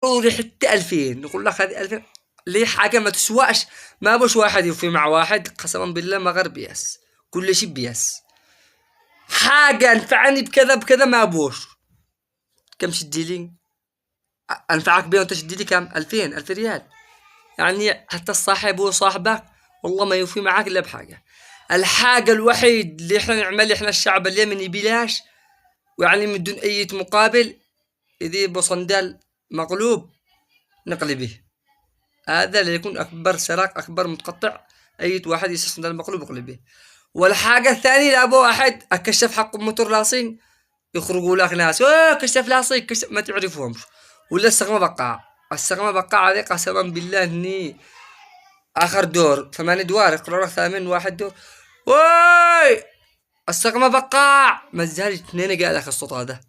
ضروري حتى 2000 نقول لك هذه 2000 ليه حاجة ما تسواش. ما بوش واحد يوفي مع واحد قسما بالله ما غير بياس كل شي بياس. حاجة انفعني بكذا بكذا ما بوش. كم شديلي انفعك بيه وانت شديلي كم 2000 ريال. يعني حتى الصاحب هو صاحبك والله ما يوفي معاك الا بحاجة. الحاجة الوحيد اللي احنا نعمل احنا الشعب اليمني بلاش ويعني من دون اي مقابل اذا يبغى صندال مقلوب نقلبه. هذا اللي يكون اكبر سراق اكبر متقطع. اي واحد يسوي صندال مقلوب يقلبه. والحاجة الثانية لابو واحد اكشف حق موتور لاصين يخرجوا لك ناس كشف لاصيق كشف ما تعرفهمش. ولا السقمة بقاع هذه قسما بالله اني اخر دور 8 ادوار يقرر 8 واحد دور. واي السقمة بقاع ما زال اثنين قال لك الصوت هذا.